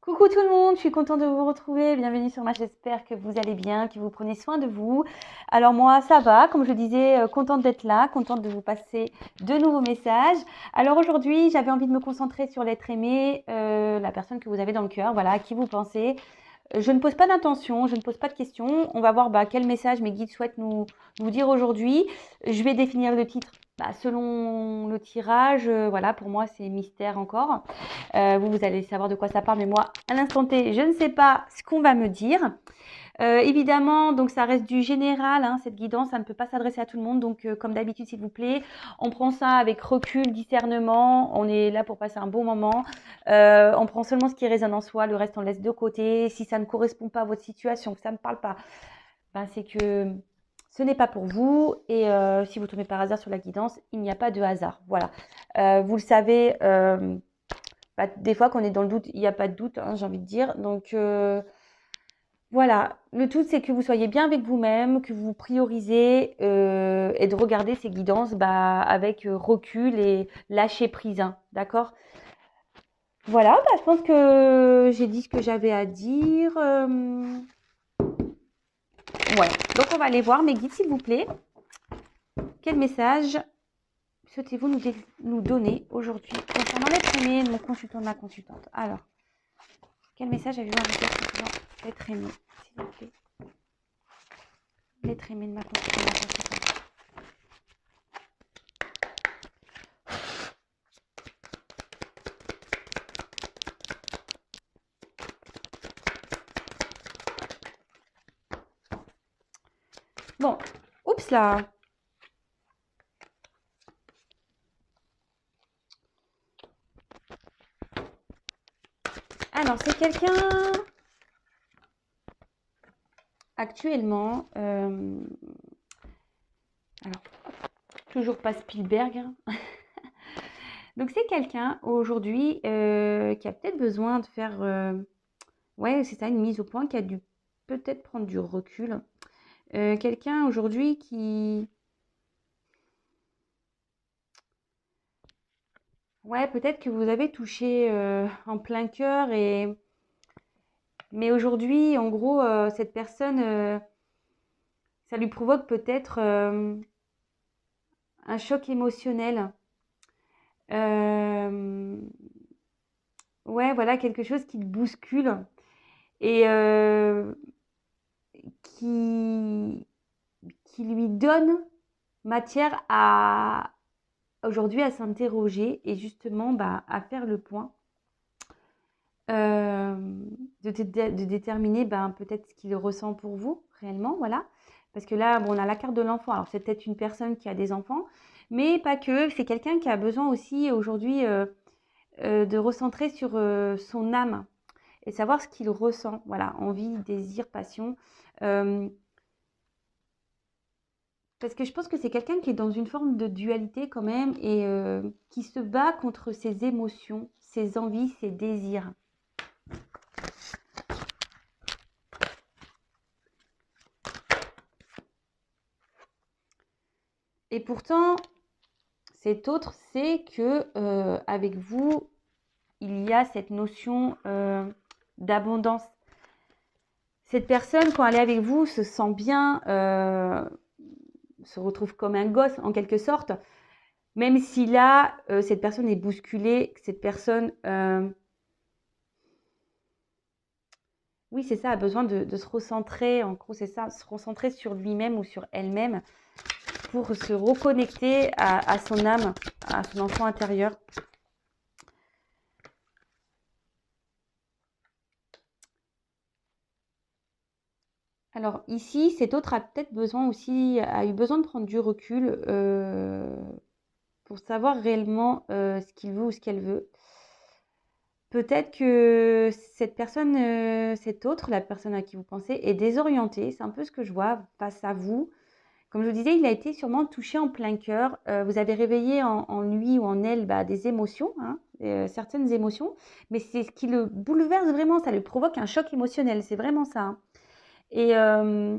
Coucou tout le monde, je suis contente de vous retrouver. Bienvenue sur moi, j'espère que vous allez bien, que vous prenez soin de vous. Alors moi, ça va, comme je le disais, contente d'être là, contente de vous passer de nouveaux messages. Alors aujourd'hui, j'avais envie de me concentrer sur l'être aimé, la personne que vous avez dans le cœur, voilà, à qui vous pensez. Je ne pose pas d'intention, je ne pose pas de questions. On va voir quel message mes guides souhaitent nous dire aujourd'hui. Je vais définir le titre selon le tirage. Voilà, pour moi, c'est mystère encore. Vous allez savoir de quoi ça parle, mais moi, à l'instant T, je ne sais pas ce qu'on va me dire. Évidemment, donc ça reste du général, hein, cette guidance, ça ne peut pas s'adresser à tout le monde. Donc, comme d'habitude, s'il vous plaît, on prend ça avec recul, discernement. On est là pour passer un bon moment. On prend seulement ce qui résonne en soi, le reste on laisse de côté. Si ça ne correspond pas à votre situation, que ça ne parle pas, c'est que ce n'est pas pour vous. Et si vous tombez par hasard sur la guidance, il n'y a pas de hasard. Voilà. Vous le savez, des fois qu'on est dans le doute, il n'y a pas de doute, hein, j'ai envie de dire. Donc, voilà, le tout c'est que vous soyez bien avec vous-même, que vous priorisez et de regarder ces guidances avec recul et lâcher prise, hein, d'accord? Voilà, je pense que j'ai dit ce que j'avais à dire. Ouais, donc on va aller voir mes guides s'il vous plaît. Quel message souhaitez-vous nous donner aujourd'hui concernant l'être aimé de mon consultant, de ma consultante? Alors, quel message avez-vous à me dire concernant l'être aimé, s'il vous plaît? L'être aimé de ma consultante, de ma consultante. Bon, oups là. Alors, c'est quelqu'un actuellement. Alors, toujours pas Spielberg, hein. Donc, c'est quelqu'un aujourd'hui qui a peut-être besoin de faire. Ouais, c'est ça, une mise au point, qui a dû peut-être prendre du recul. Quelqu'un aujourd'hui qui. Ouais, peut-être que vous avez touché en plein cœur mais aujourd'hui, en gros, cette personne, ça lui provoque peut-être un choc émotionnel. Euh, ouais, voilà, quelque chose qui le bouscule et qui, qui lui donne matière à aujourd'hui à s'interroger et justement à faire le point, euh, de déterminer peut-être ce qu'il ressent pour vous réellement, voilà. Parce que là, bon, on a la carte de l'enfant. Alors, c'est peut-être une personne qui a des enfants, mais pas que. C'est quelqu'un qui a besoin aussi aujourd'hui de recentrer sur son âme et savoir ce qu'il ressent. Voilà, envie, désir, passion. Euh, Parce que je pense que c'est quelqu'un qui est dans une forme de dualité quand même et qui se bat contre ses émotions, ses envies, ses désirs. Et pourtant, cet autre sait que avec vous, il y a cette notion d'abondance. Cette personne, quand elle est avec vous, se sent bien, se retrouve comme un gosse en quelque sorte, même si là, cette personne est bousculée, cette personne, oui, c'est ça, a besoin de se recentrer, en gros, c'est ça, se recentrer sur lui-même ou sur elle-même pour se reconnecter à son âme, à son enfant intérieur. Alors ici, cet autre a peut-être besoin aussi, a eu besoin de prendre du recul pour savoir réellement ce qu'il veut ou ce qu'elle veut. Peut-être que cette personne, cette autre, la personne à qui vous pensez, est désorientée. C'est un peu ce que je vois face à vous. Comme je vous disais, il a été sûrement touché en plein cœur. Vous avez réveillé en lui ou en elle des émotions, hein, certaines émotions. Mais c'est ce qui le bouleverse vraiment. Ça lui provoque un choc émotionnel. C'est vraiment ça, hein. Et, euh,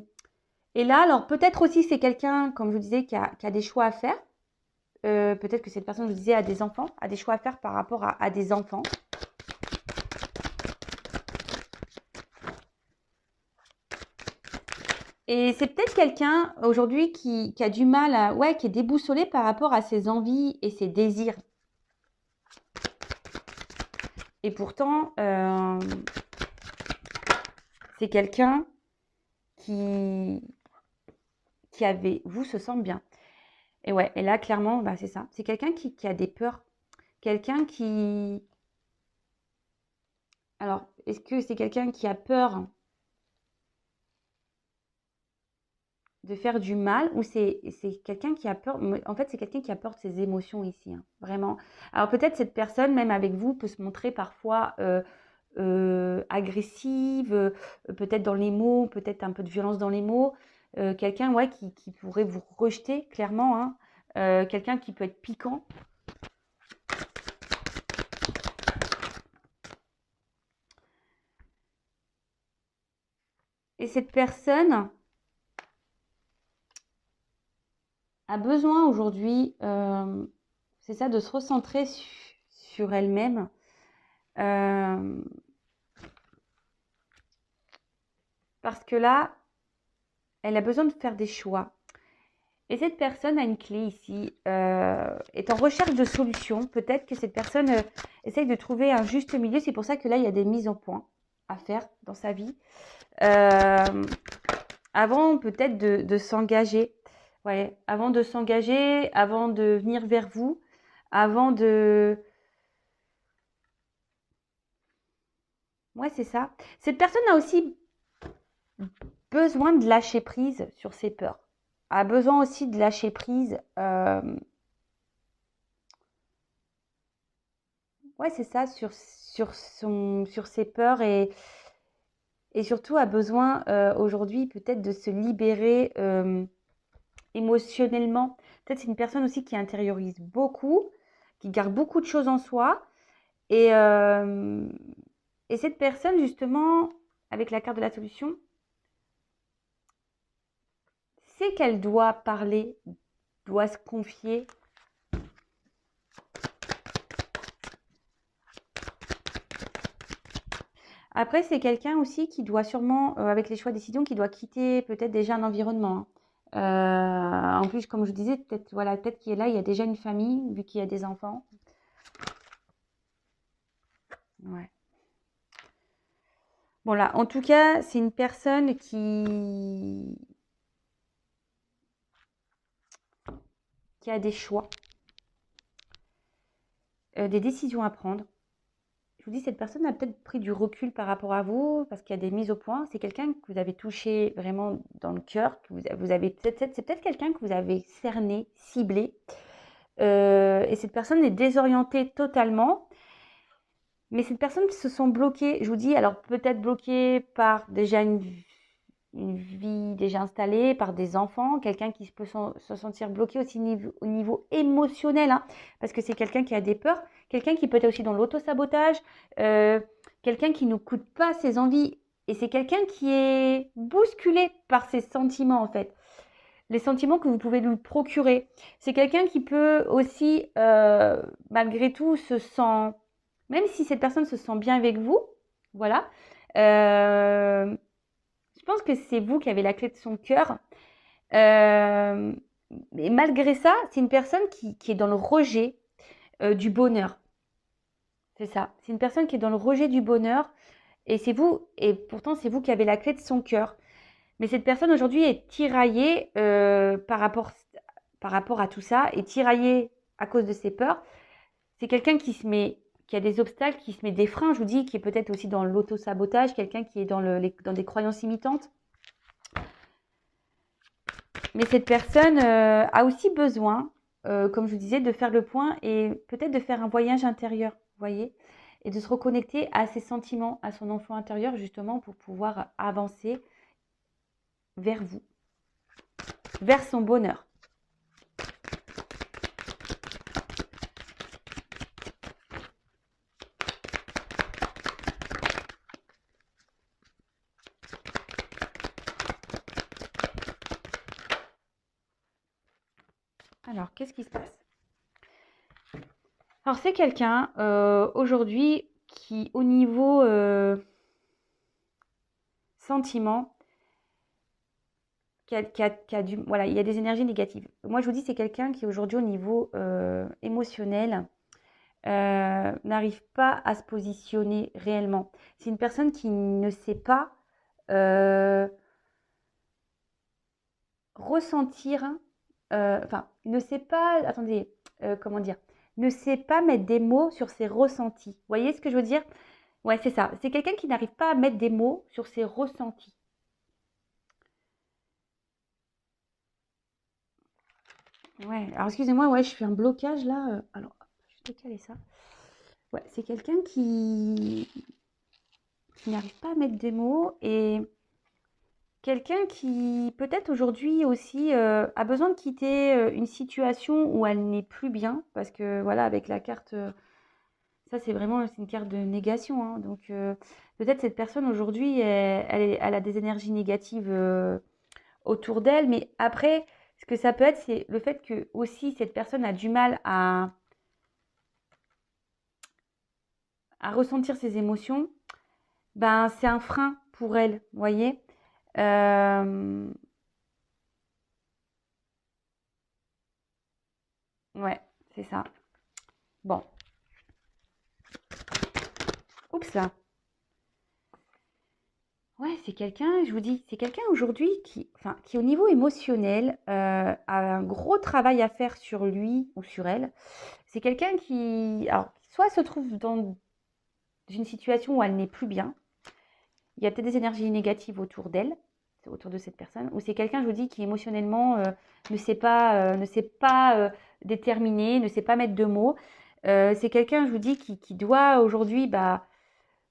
et là, alors peut-être aussi c'est quelqu'un, comme je vous disais, qui a des choix à faire. Peut-être que cette personne, je vous disais, a des enfants, a des choix à faire par rapport à des enfants. Et c'est peut-être quelqu'un aujourd'hui qui a du mal à, ouais, qui est déboussolé par rapport à ses envies et ses désirs. Et pourtant, c'est quelqu'un qui avait, vous se sent bien. Et ouais, et là, clairement, bah, c'est ça. C'est quelqu'un qui a des peurs. Quelqu'un qui... Alors, est-ce que c'est quelqu'un qui a peur de faire du mal ou c'est quelqu'un qui a peur... En fait, c'est quelqu'un qui a peur de ses émotions ici, hein, vraiment. Alors, peut-être cette personne, même avec vous, peut se montrer parfois agressive, peut-être dans les mots, peut-être un peu de violence dans les mots. Quelqu'un, ouais, qui pourrait vous rejeter, clairement, hein. Quelqu'un qui peut être piquant. Et cette personne a besoin aujourd'hui, c'est ça, de se recentrer sur elle-même. Parce que là, elle a besoin de faire des choix. Et cette personne a une clé ici, est en recherche de solutions. Peut-être que cette personne essaye de trouver un juste milieu. C'est pour ça que là, il y a des mises au point à faire dans sa vie. Avant peut-être de s'engager. Ouais, avant de s'engager, avant de venir vers vous, avant de... Ouais, c'est ça. Cette personne a aussi besoin de lâcher prise sur ses peurs. A besoin aussi de lâcher prise. Ouais, c'est ça, sur ses peurs et surtout a besoin aujourd'hui peut-être de se libérer émotionnellement. Peut-être c'est une personne aussi qui intériorise beaucoup, qui garde beaucoup de choses en soi. Et, euh, et cette personne, justement, avec la carte de la solution, c'est qu'elle doit parler, doit se confier. Après, c'est quelqu'un aussi qui doit sûrement, avec les choix de décision, qui doit quitter peut-être déjà un environnement, hein. En plus, comme je disais, peut-être voilà, peut-être qu'il est là, il y a déjà une famille, vu qu'il y a des enfants. Ouais. Bon là, en tout cas, c'est une personne qui a des choix, des décisions à prendre. Je vous dis, cette personne a peut-être pris du recul par rapport à vous parce qu'il y a des mises au point. C'est quelqu'un que vous avez touché vraiment dans le cœur, que vous avez c'est peut-être quelqu'un que vous avez cerné, ciblé. Et cette personne est désorientée totalement. Mais cette personne se sent bloquée, je vous dis, alors peut-être bloquée par déjà une vie déjà installée, par des enfants, quelqu'un qui peut se sentir bloqué aussi au niveau émotionnel, hein, parce que c'est quelqu'un qui a des peurs, quelqu'un qui peut être aussi dans l'autosabotage, euh, quelqu'un qui ne coûte pas ses envies, et c'est quelqu'un qui est bousculé par ses sentiments en fait, les sentiments que vous pouvez lui procurer. C'est quelqu'un qui peut aussi, malgré tout, même si cette personne se sent bien avec vous, voilà, euh, je pense que c'est vous qui avez la clé de son cœur. Euh, et malgré ça, c'est une personne qui est dans le rejet du bonheur. C'est ça. C'est une personne qui est dans le rejet du bonheur. Et c'est vous, et pourtant c'est vous qui avez la clé de son cœur. Mais cette personne aujourd'hui est tiraillée par rapport à tout ça, est tiraillée à cause de ses peurs. C'est quelqu'un qui a des obstacles, qui se met des freins, je vous dis, qui est peut-être aussi dans l'auto-sabotage, quelqu'un qui est dans des croyances imitantes. Mais cette personne a aussi besoin, comme je vous disais, de faire le point et peut-être de faire un voyage intérieur, vous voyez, et de se reconnecter à ses sentiments, à son enfant intérieur, justement, pour pouvoir avancer vers vous, vers son bonheur. Alors, qu'est-ce qui se passe? Alors, c'est quelqu'un aujourd'hui qui, au niveau sentiment, voilà, il y a des énergies négatives. Moi, je vous dis, c'est quelqu'un qui aujourd'hui, au niveau émotionnel, n'arrive pas à se positionner réellement. C'est une personne qui ne sait pas ressentir, enfin, ne sait pas, attendez, comment dire, ne sait pas mettre des mots sur ses ressentis. Vous voyez ce que je veux dire? Ouais, c'est ça. C'est quelqu'un qui n'arrive pas à mettre des mots sur ses ressentis. Ouais, alors excusez-moi, ouais, je fais un blocage là. Alors, je vais décaler ça. Ouais, c'est quelqu'un qui n'arrive pas à mettre des mots et quelqu'un qui peut-être aujourd'hui aussi a besoin de quitter une situation où elle n'est plus bien parce que voilà, avec la carte, ça c'est vraiment c'est une carte de négation, hein. Donc peut-être cette personne aujourd'hui, elle a des énergies négatives autour d'elle, mais après, ce que ça peut être, c'est le fait que aussi cette personne a du mal à ressentir ses émotions. Ben, c'est un frein pour elle, vous voyez. Euh, ouais, c'est ça. Bon, oups là. Ouais, c'est quelqu'un, je vous dis, c'est quelqu'un aujourd'hui qui, enfin, qui au niveau émotionnel a un gros travail à faire sur lui ou sur elle. C'est quelqu'un qui, alors, soit se trouve dans une situation où elle n'est plus bien, il y a peut-être des énergies négatives autour d'elle, autour de cette personne, ou c'est quelqu'un, je vous dis, qui émotionnellement ne sait pas déterminer, ne sait pas mettre de mots. C'est quelqu'un, je vous dis, qui doit aujourd'hui bah,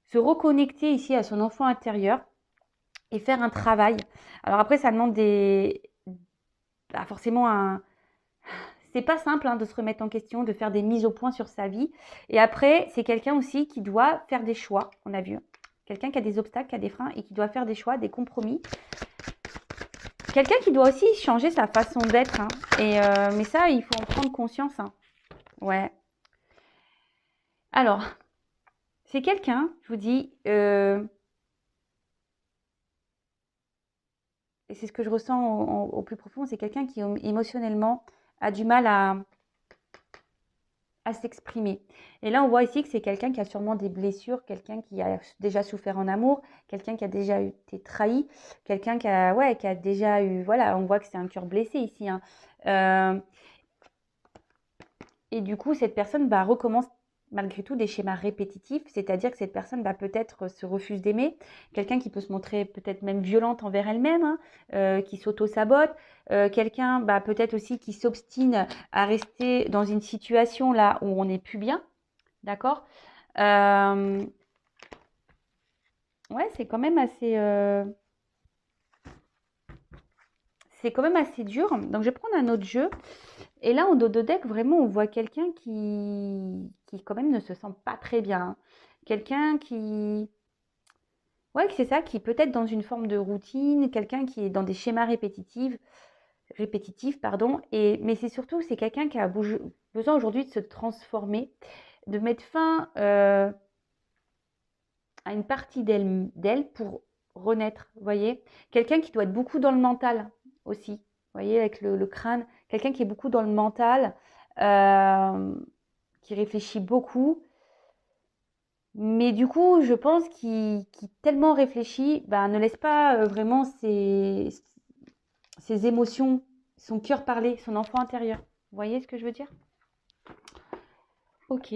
se reconnecter ici à son enfant intérieur et faire un travail. Alors après, ça demande bah, forcément un. C'est pas simple hein, de se remettre en question, de faire des mises au point sur sa vie. Et après, c'est quelqu'un aussi qui doit faire des choix, on a vu. Quelqu'un qui a des obstacles, qui a des freins et qui doit faire des choix, des compromis. Quelqu'un qui doit aussi changer sa façon d'être, hein. Mais ça, il faut en prendre conscience, hein. Ouais. Alors, c'est quelqu'un, je vous dis, et c'est ce que je ressens au plus profond, c'est quelqu'un qui émotionnellement a du mal à s'exprimer. Et là, on voit ici que c'est quelqu'un qui a sûrement des blessures, quelqu'un qui a déjà souffert en amour, quelqu'un qui a déjà été trahi, quelqu'un ouais, qui a déjà eu, voilà, on voit que c'est un cœur blessé ici, hein. Euh, Et du coup, cette personne bah, recommence malgré tout des schémas répétitifs, c'est-à-dire que cette personne bah, peut-être se refuse d'aimer, quelqu'un qui peut se montrer peut-être même violente envers elle-même, hein, qui s'auto-sabote, quelqu'un bah, peut-être aussi qui s'obstine à rester dans une situation là où on n'est plus bien, d'accord. Ouais, c'est quand même assez dur. Donc je vais prendre un autre jeu. Et là, en dos de deck, vraiment, on voit quelqu'un qui quand même ne se sent pas très bien, hein. Quelqu'un qui, ouais, c'est ça, qui peut être dans une forme de routine, quelqu'un qui est dans des schémas répétitifs, pardon. Mais c'est surtout, c'est quelqu'un qui a besoin aujourd'hui de se transformer, de mettre fin à une partie d'elle pour renaître, vous voyez. Quelqu'un qui doit être beaucoup dans le mental aussi, vous voyez, avec le crâne. Quelqu'un qui est beaucoup dans le mental, euh, qui réfléchit beaucoup. Mais du coup, je pense qu'il tellement réfléchit, bah, ne laisse pas vraiment ses émotions, son cœur parler, son enfant intérieur. Vous voyez ce que je veux dire? Ok.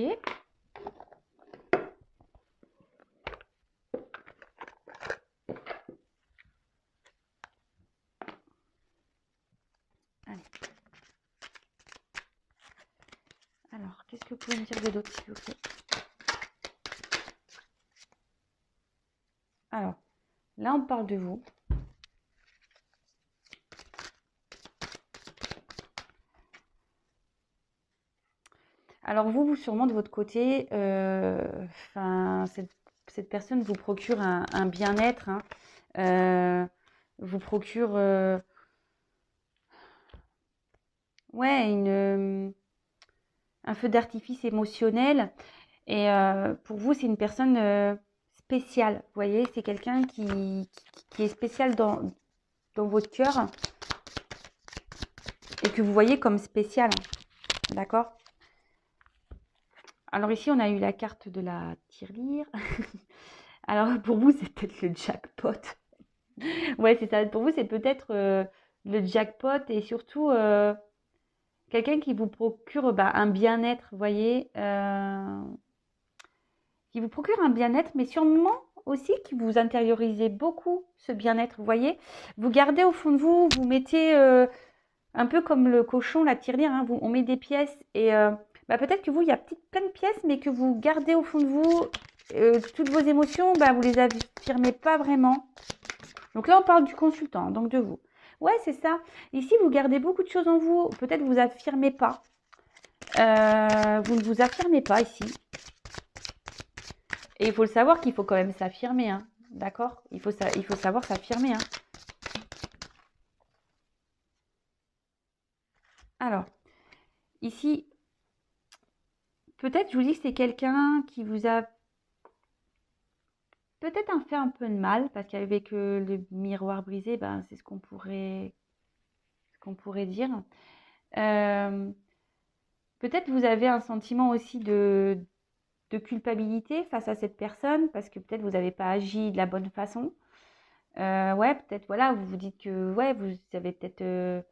Allez. Alors, qu'est-ce que vous pouvez me dire de d'autre, s'il vous plaît? Alors, là, on parle de vous. Alors vous sûrement de votre côté, cette personne vous procure un bien-être, hein, vous procure, ouais, un feu d'artifice émotionnel. Et pour vous, c'est une personne spéciale. Vous voyez, c'est quelqu'un qui est spécial dans votre cœur. et que vous voyez comme spécial. D'accord? Alors ici, on a eu la carte de la tirelire. Alors pour vous, c'est peut-être le jackpot. Ouais, c'est ça. Pour vous, c'est peut-être le jackpot et surtout quelqu'un qui vous procure un bien-être, vous voyez, qui vous procure un bien-être, mais sûrement aussi qui vous intériorisez beaucoup ce bien-être, vous voyez. Vous gardez au fond de vous, vous mettez un peu comme le cochon, la tirelire, hein, on met des pièces et peut-être que vous, il y a plein de pièces, mais que vous gardez au fond de vous toutes vos émotions, vous les affirmez pas vraiment. Donc là, on parle du consultant, donc de vous. Ouais, c'est ça. Ici, vous gardez beaucoup de choses en vous. Peut-être vous affirmez pas. Vous ne vous affirmez pas ici. Et il faut le savoir qu'il faut quand même s'affirmer. Hein. D'accord? Il faut savoir s'affirmer. Hein. Alors, ici, peut-être, je vous dis que c'est quelqu'un qui vous a peut-être fait un peu de mal, parce qu'avec le miroir brisé, c'est ce qu'on pourrait dire. Peut-être vous avez un sentiment aussi de culpabilité face à cette personne, parce que peut-être vous n'avez pas agi de la bonne façon. Ouais, peut-être, voilà, vous vous dites que ouais, vous avez peut-être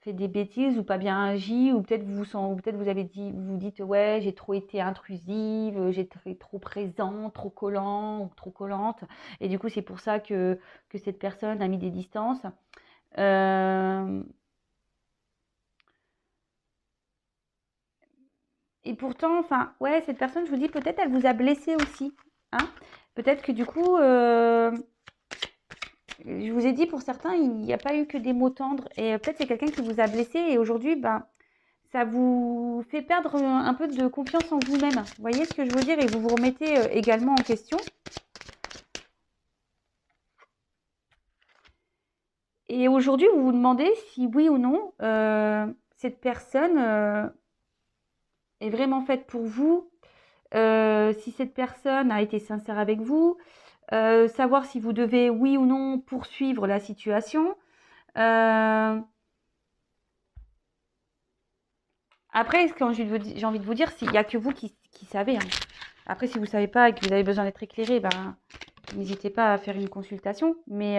fait des bêtises ou pas bien agi, ou peut-être vous avez dit, vous dites ouais, j'ai trop été intrusive, j'ai été trop présent, trop collant ou trop collante, et du coup c'est pour ça que cette personne a mis des distances. Et pourtant, enfin, ouais, cette personne, je vous dis, peut-être elle vous a blessé aussi, hein. Peut-être que du coup, je vous ai dit, pour certains, il n'y a pas eu que des mots tendres. Et peut-être c'est quelqu'un qui vous a blessé. Et aujourd'hui, ça vous fait perdre un peu de confiance en vous-même. Vous voyez ce que je veux dire? Et vous vous remettez également en question. Et aujourd'hui, vous vous demandez si oui ou non, cette personne est vraiment faite pour vous. Si cette personne a été sincère avec vous. Savoir si vous devez, oui ou non, poursuivre la situation. Après, quand j'ai envie de vous dire, il n'y a que vous qui savez. Hein. Après, si vous ne savez pas et que vous avez besoin d'être éclairé, n'hésitez pas à faire une consultation. Mais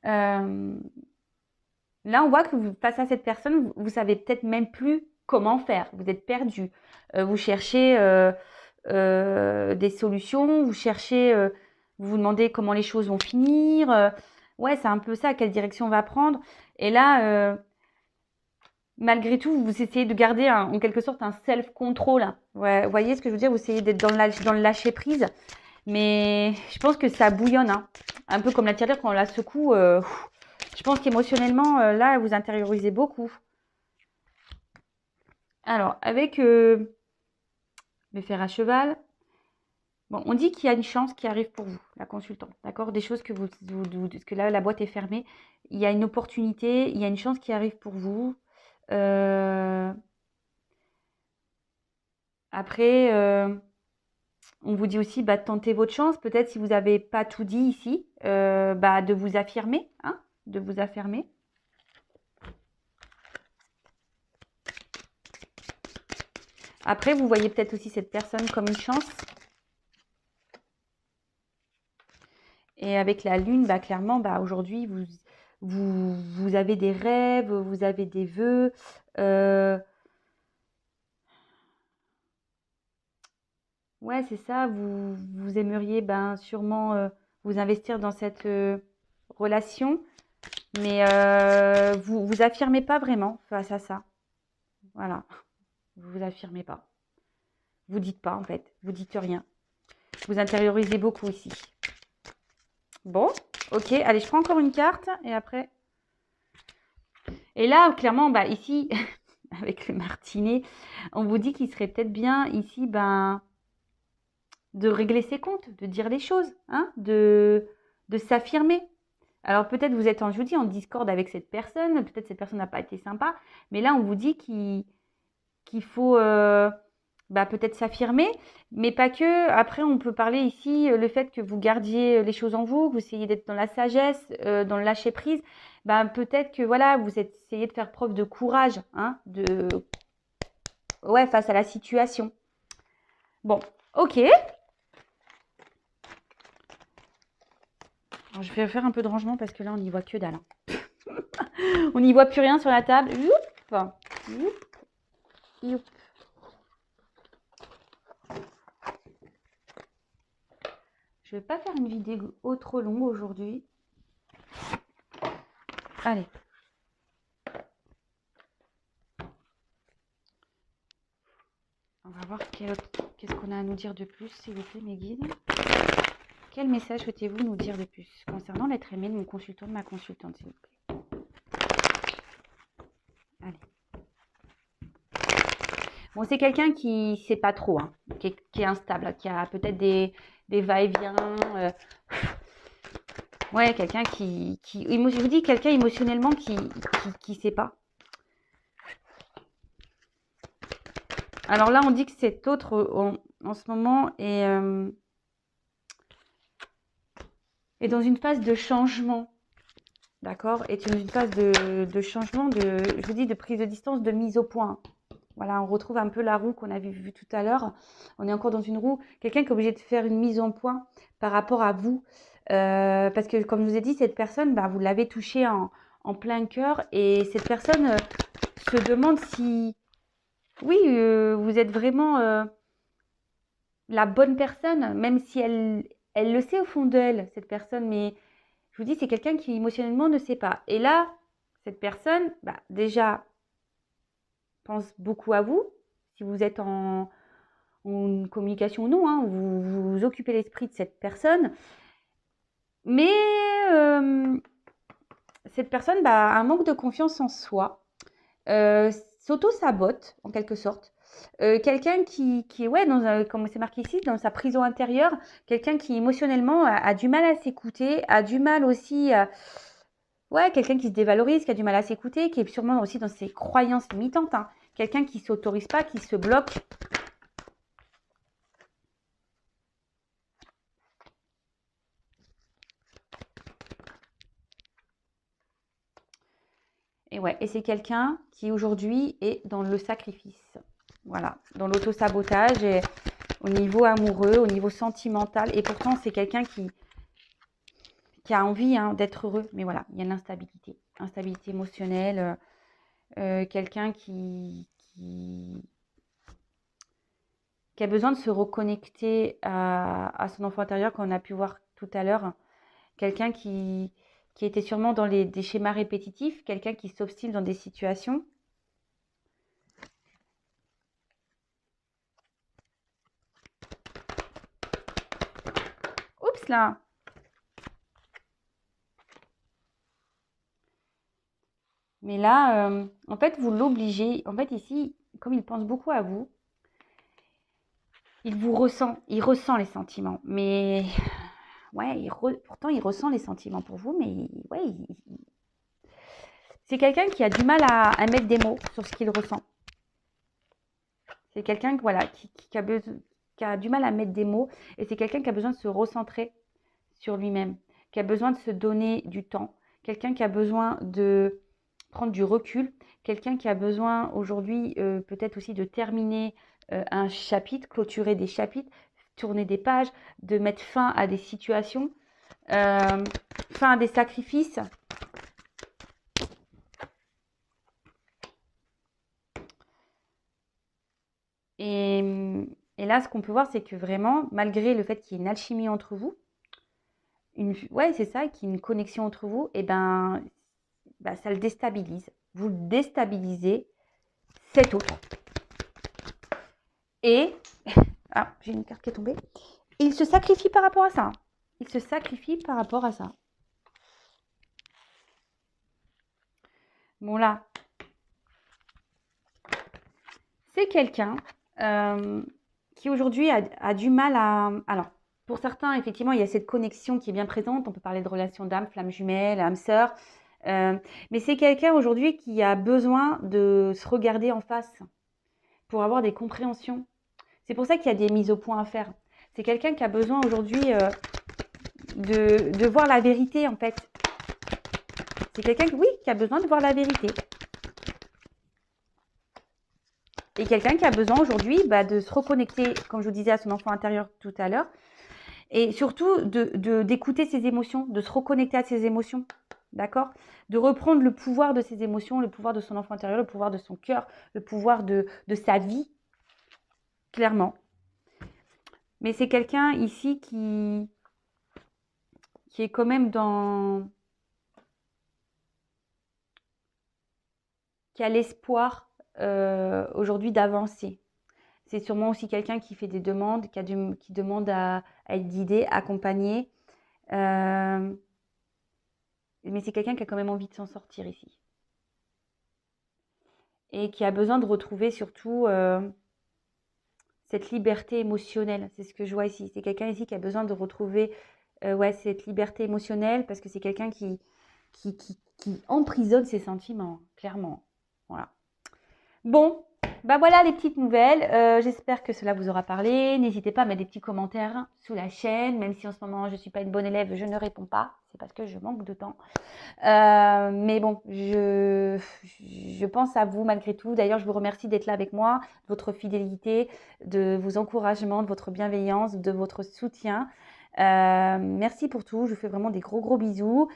là, on voit que face à cette personne, vous savez peut-être même plus comment faire. Vous êtes perdu. Vous cherchez des solutions, vous vous demandez comment les choses vont finir. Ouais, c'est un peu ça, quelle direction on va prendre. Et là, malgré tout, vous essayez de garder en quelque sorte un self-control. Ouais, vous voyez ce que je veux dire? Vous essayez d'être dans le lâcher-prise. Mais je pense que ça bouillonne. Hein. Un peu comme la tirelire quand on la secoue. Je pense qu'émotionnellement, là, vous intériorisez beaucoup. Alors, avec le fer à cheval, bon, on dit qu'il y a une chance qui arrive pour vous, la consultante, d'accord? Des choses parce que là, la boîte est fermée. Il y a une opportunité, il y a une chance qui arrive pour vous. Après, on vous dit aussi, tentez votre chance. Peut-être si vous n'avez pas tout dit ici, de vous affirmer, hein, de vous affirmer. Après, vous voyez peut-être aussi cette personne comme une chance. Et avec la lune, clairement, aujourd'hui, vous avez des rêves, vous avez des vœux. Ouais, c'est ça. Vous aimeriez sûrement vous investir dans cette relation, mais vous affirmez pas vraiment face à ça. Voilà, vous affirmez pas. Vous dites pas en fait, vous dites rien. Vous intériorisez beaucoup ici. Bon, ok, allez, je prends encore une carte et après. Et là, clairement, ici, avec le martinet, on vous dit qu'il serait peut-être bien ici, de régler ses comptes, de dire les choses, hein, de s'affirmer. Alors peut-être vous êtes je vous dis, en discorde avec cette personne, peut-être cette personne n'a pas été sympa, mais là on vous dit qu'il faut peut-être s'affirmer, mais pas que. Après on peut parler ici le fait que vous gardiez les choses en vous, que vous essayez d'être dans la sagesse, dans le lâcher prise, ben, peut-être que voilà, vous essayez de faire preuve de courage, hein, ouais, face à la situation. Bon, ok. Alors, je vais faire un peu de rangement parce que là, on n'y voit que dalle, hein. On n'y voit plus rien sur la table. Youp, youp, youp. Je vais pas faire une vidéo trop longue aujourd'hui. Allez. On va voir qu'est-ce qu'on a à nous dire de plus, s'il vous plaît, mes guides. Quel message souhaitez-vous nous dire de plus concernant l'être aimé de mon consultant, de ma consultante, s'il vous plaît. Allez. Bon, c'est quelqu'un qui ne sait pas trop, hein, qui est instable, qui a peut-être des va-et-vient. Ouais, quelqu'un je vous dis, quelqu'un émotionnellement qui ne sait pas. Alors là, on dit que cet autre, en ce moment, est dans une phase de changement. D'accord? Est dans une phase de changement, je vous dis, de prise de distance, de mise au point. Voilà, on retrouve un peu la roue qu'on avait vue tout à l'heure. On est encore dans une roue. Quelqu'un qui est obligé de faire une mise en point par rapport à vous. Parce que, comme je vous ai dit, cette personne, vous l'avez touchée en plein cœur. Et cette personne se demande si, oui, vous êtes vraiment la bonne personne, même si elle le sait au fond d'elle, cette personne. Mais je vous dis, c'est quelqu'un qui émotionnellement ne sait pas. Et là, cette personne, déjà, pense beaucoup à vous. Si vous êtes en communication ou non, hein, vous occupez l'esprit de cette personne. Mais cette personne a un manque de confiance en soi, s'auto-sabote en quelque sorte. Quelqu'un qui est, ouais, comme c'est marqué ici, dans sa prison intérieure, quelqu'un qui émotionnellement a du mal à s'écouter, a du mal aussi ouais, quelqu'un qui se dévalorise, qui a du mal à s'écouter, qui est sûrement aussi dans ses croyances limitantes, hein. Quelqu'un qui ne s'autorise pas, qui se bloque. Et ouais, et c'est quelqu'un qui aujourd'hui est dans le sacrifice. Voilà, dans l'auto-sabotage et au niveau amoureux, au niveau sentimental. Et pourtant, c'est quelqu'un qui a envie, hein, d'être heureux. Mais voilà, il y a l'instabilité. Instabilité émotionnelle. Quelqu'un qui a besoin de se reconnecter à son enfant intérieur, qu'on a pu voir tout à l'heure. Quelqu'un qui était sûrement dans des schémas répétitifs, quelqu'un qui s'obstine dans des situations. Oups là! Mais là, en fait, vous l'obligez. En fait, ici, comme il pense beaucoup à vous, il ressent les sentiments. Mais ouais, pourtant, il ressent les sentiments pour vous, mais ouais, c'est quelqu'un qui a du mal à mettre des mots sur ce qu'il ressent. C'est quelqu'un voilà, qui a du mal à mettre des mots, et c'est quelqu'un qui a besoin de se recentrer sur lui-même, qui a besoin de se donner du temps, quelqu'un qui a besoin de prendre du recul, quelqu'un qui a besoin aujourd'hui peut-être aussi de terminer un chapitre, clôturer des chapitres, tourner des pages, de mettre fin à des situations, fin à des sacrifices. Et là, ce qu'on peut voir, c'est que vraiment, malgré le fait qu'il y ait une alchimie entre vous, ouais, c'est ça, qu'il y ait une connexion entre vous, et ça le déstabilise. Vous le déstabilisez, cet autre. Et, j'ai une carte qui est tombée. Il se sacrifie par rapport à ça. Il se sacrifie par rapport à ça. Bon là, c'est quelqu'un qui aujourd'hui a du mal à... Alors, pour certains, effectivement, il y a cette connexion qui est bien présente. On peut parler de relation d'âme, flamme jumelle, âme sœur. Mais c'est quelqu'un aujourd'hui qui a besoin de se regarder en face pour avoir des compréhensions. C'est pour ça qu'il y a des mises au point à faire. C'est quelqu'un qui a besoin aujourd'hui de voir la vérité, en fait. C'est quelqu'un, oui, qui a besoin de voir la vérité. Et quelqu'un qui a besoin aujourd'hui de se reconnecter, comme je vous disais, à son enfant intérieur tout à l'heure. Et surtout, d'écouter ses émotions, de se reconnecter à ses émotions. D'accord? De reprendre le pouvoir de ses émotions, le pouvoir de son enfant intérieur, le pouvoir de son cœur, le pouvoir de sa vie. Clairement. Mais c'est quelqu'un ici qui est quand même qui a l'espoir aujourd'hui d'avancer. C'est sûrement aussi quelqu'un qui fait des demandes, qui demande à être guidé, accompagné. Mais c'est quelqu'un qui a quand même envie de s'en sortir ici. Et qui a besoin de retrouver surtout cette liberté émotionnelle. C'est ce que je vois ici. C'est quelqu'un ici qui a besoin de retrouver cette liberté émotionnelle parce que c'est quelqu'un qui emprisonne ses sentiments, clairement. Voilà. Bon, voilà les petites nouvelles. J'espère que cela vous aura parlé. N'hésitez pas à mettre des petits commentaires sous la chaîne, même si en ce moment je ne suis pas une bonne élève, je ne réponds pas. C'est parce que je manque de temps. Mais bon, je pense à vous malgré tout. D'ailleurs, je vous remercie d'être là avec moi, de votre fidélité, de vos encouragements, de votre bienveillance, de votre soutien. Merci pour tout. Je vous fais vraiment des gros bisous.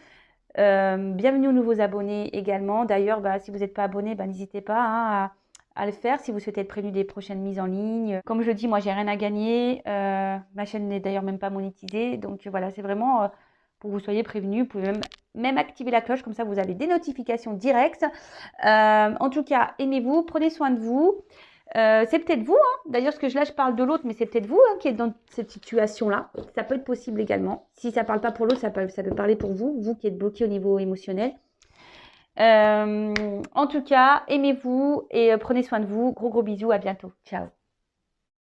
Bienvenue aux nouveaux abonnés également. D'ailleurs, si vous n'êtes pas abonné, n'hésitez pas à le faire si vous souhaitez être prévenu des prochaines mises en ligne. Comme je le dis, moi, j'ai rien à gagner. Ma chaîne n'est d'ailleurs même pas monétisée. Donc voilà, c'est vraiment pour que vous soyez prévenus. Vous pouvez même activer la cloche, comme ça vous avez des notifications directes. En tout cas, aimez-vous, prenez soin de vous. C'est peut-être vous, d'ailleurs, ce que je parle de l'autre, mais c'est peut-être vous qui êtes dans cette situation-là. Ça peut être possible également. Si ça ne parle pas pour l'autre, ça peut parler pour vous, vous qui êtes bloqué au niveau émotionnel. En tout cas, aimez-vous et prenez soin de vous. Gros bisous, à bientôt. Ciao.